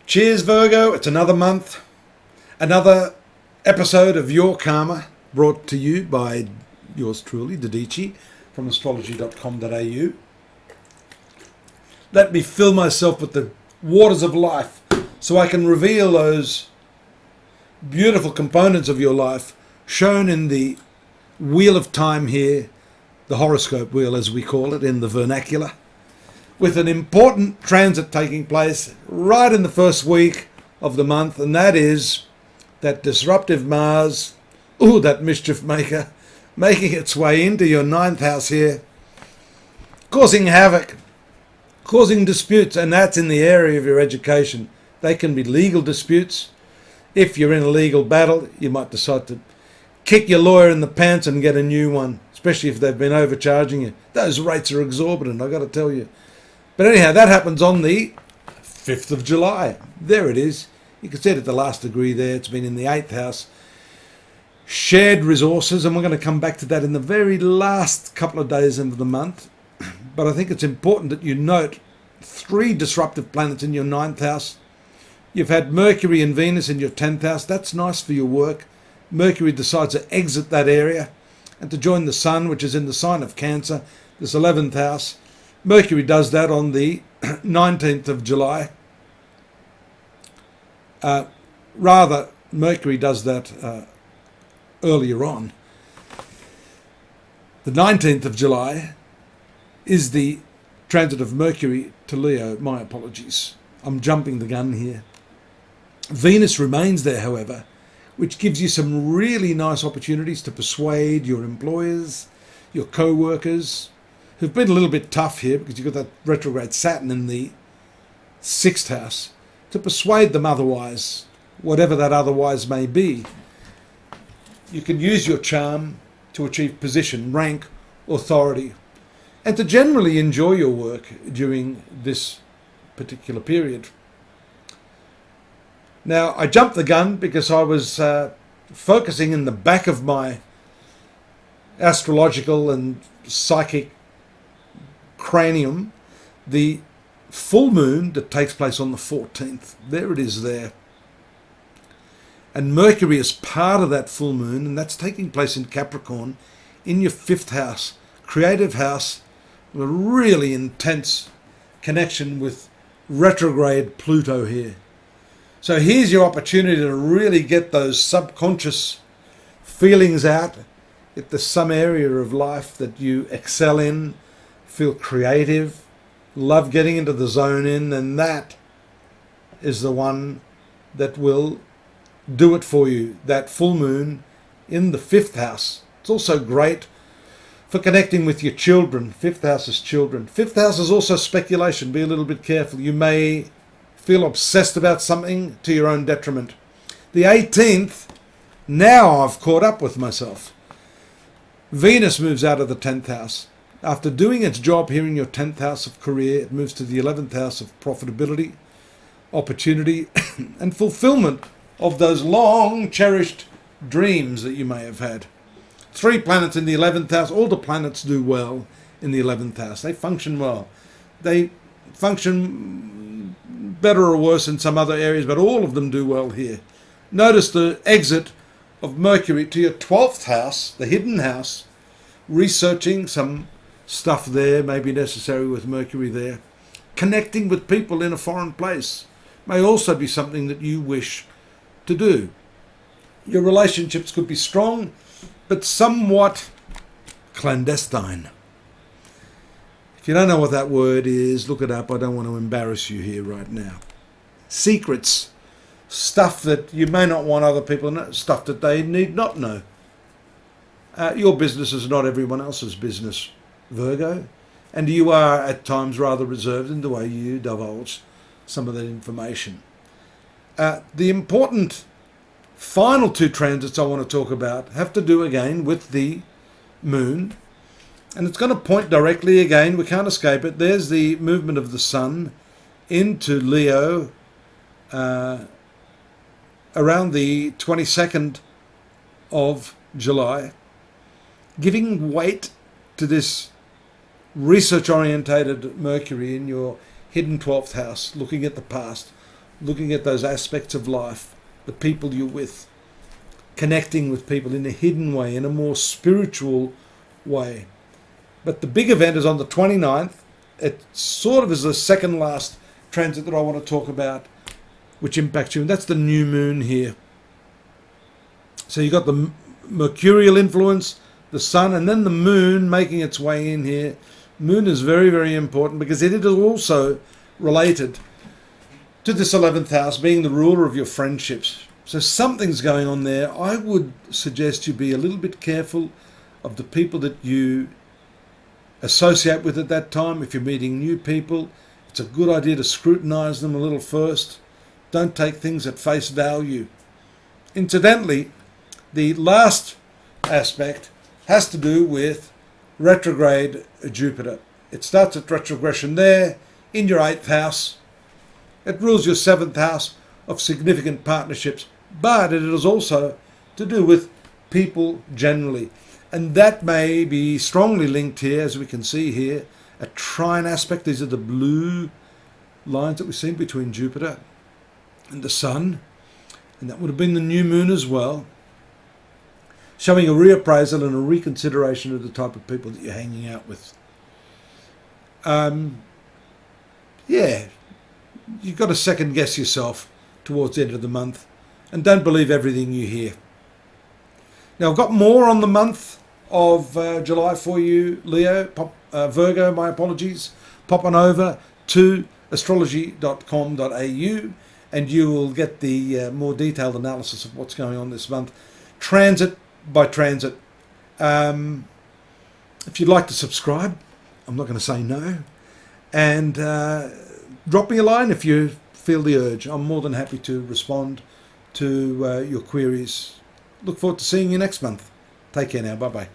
Cheers, Virgo. It's another month, another episode of Your Karma, brought to you by yours truly, Dadici, from astrology.com.au. Let me fill myself with the waters of life so I can reveal those beautiful components of your life shown in the wheel of time here, the horoscope wheel as we call it in the vernacular, with an important transit taking place right in the first week of the month, and that is that disruptive Mars, that mischief maker, making its way into your ninth house here, causing havoc, causing disputes, and that's in the area of your education. They can be legal disputes. If you're in a legal battle, you might decide to kick your lawyer in the pants and get a new one, especially if they've been overcharging you. Those rates are exorbitant, I've got to tell you. But anyhow, that happens on the 5th of July. There it is. You can see it at the last degree there. It's been in the 8th house. Shared resources, and we're going to come back to that in the very last couple of days of the month. But I think it's important that you note 3 disruptive planets in your 9th house. You've had Mercury and Venus in your 10th house. That's nice for your work. Mercury decides to exit that area and to join the Sun, which is in the sign of Cancer, this 11th house. Mercury does that on the 19th of July. Mercury does that earlier on. The 19th of July is the transit of Mercury to Leo. My apologies. I'm jumping the gun here. Venus remains there, however, which gives you some really nice opportunities to persuade your employers, your co-workers, who've been a little bit tough here because you've got that retrograde Saturn in the 6th house, to persuade them otherwise, whatever that otherwise may be. You can use your charm to achieve position, rank, authority, and to generally enjoy your work during this particular period. Now, I jumped the gun because I was focusing in the back of my astrological and psychic cranium, the full moon that takes place on the 14th. There it is there. And Mercury is part of that full moon, and that's taking place in Capricorn in your 5th house, creative house, with a really intense connection with retrograde Pluto here. So here's your opportunity to really get those subconscious feelings out. If there's some area of life that you excel in, feel creative, love getting into the zone in, then that is the one that will do it for you. That full moon in the 5th house. It's also great for connecting with your children. 5th house is children. 5th house is also speculation. Be a little bit careful. You may feel obsessed about something to your own detriment. The 18th, now I've caught up with myself. Venus moves out of the 10th house. After doing its job here in your 10th house of career, it moves to the 11th house of profitability, opportunity, and fulfillment of those long cherished dreams that you may have had. 3 planets in the 11th house. All the planets do well in the 11th house. They function well. They function better or worse in some other areas, but all of them do well here. Notice the exit of Mercury to your 12th house, the hidden house, researching some stuff there may be necessary with Mercury there. Connecting with people in a foreign place may also be something that you wish to do. Your relationships could be strong, but somewhat clandestine. If you don't know what that word is, look it up. I don't want to embarrass you here right now. Secrets, stuff that you may not want other people to know, stuff that they need not know. Your business is not everyone else's business, Virgo, and you are at times rather reserved in the way you divulge some of that information. The important final 2 transits I want to talk about have to do again with the moon, and it's going to point directly again, we can't escape it. There's the movement of the Sun into Leo around the 22nd of July, giving weight to this research-orientated Mercury in your hidden 12th house, looking at the past, looking at those aspects of life, the people you're with, connecting with people in a hidden way, in a more spiritual way. But the big event is on the 29th. It sort of is the second last transit that I want to talk about, which impacts you, and that's the new moon here. So you've got the mercurial influence, the sun, and then the moon making its way in here. Moon is very, very important because it is also related to this 11th house, being the ruler of your friendships. So something's going on there. I would suggest you be a little bit careful of the people that you associate with at that time. If you're meeting new people, it's a good idea to scrutinize them a little first. Don't take things at face value. Incidentally, the last aspect has to do with retrograde Jupiter. It starts at retrogression there in your 8th house. It rules your 7th house of significant partnerships, but it is also to do with people generally. And that may be strongly linked here, as we can see here, a trine aspect. These are the blue lines that we've seen between Jupiter and the sun. And that would have been the new moon as well, showing a reappraisal and a reconsideration of the type of people that you're hanging out with. Yeah, you've got to second guess yourself towards the end of the month, and don't believe everything you hear. Now, I've got more on the month of July for you, Leo, Virgo, my apologies. Pop on over to astrology.com.au and you will get the more detailed analysis of what's going on this month, transit by transit. If you'd like to subscribe, I'm not going to say no. And drop me a line if you feel the urge. I'm more than happy to respond to your queries. Look forward to seeing you next month. Take care now. Bye-bye.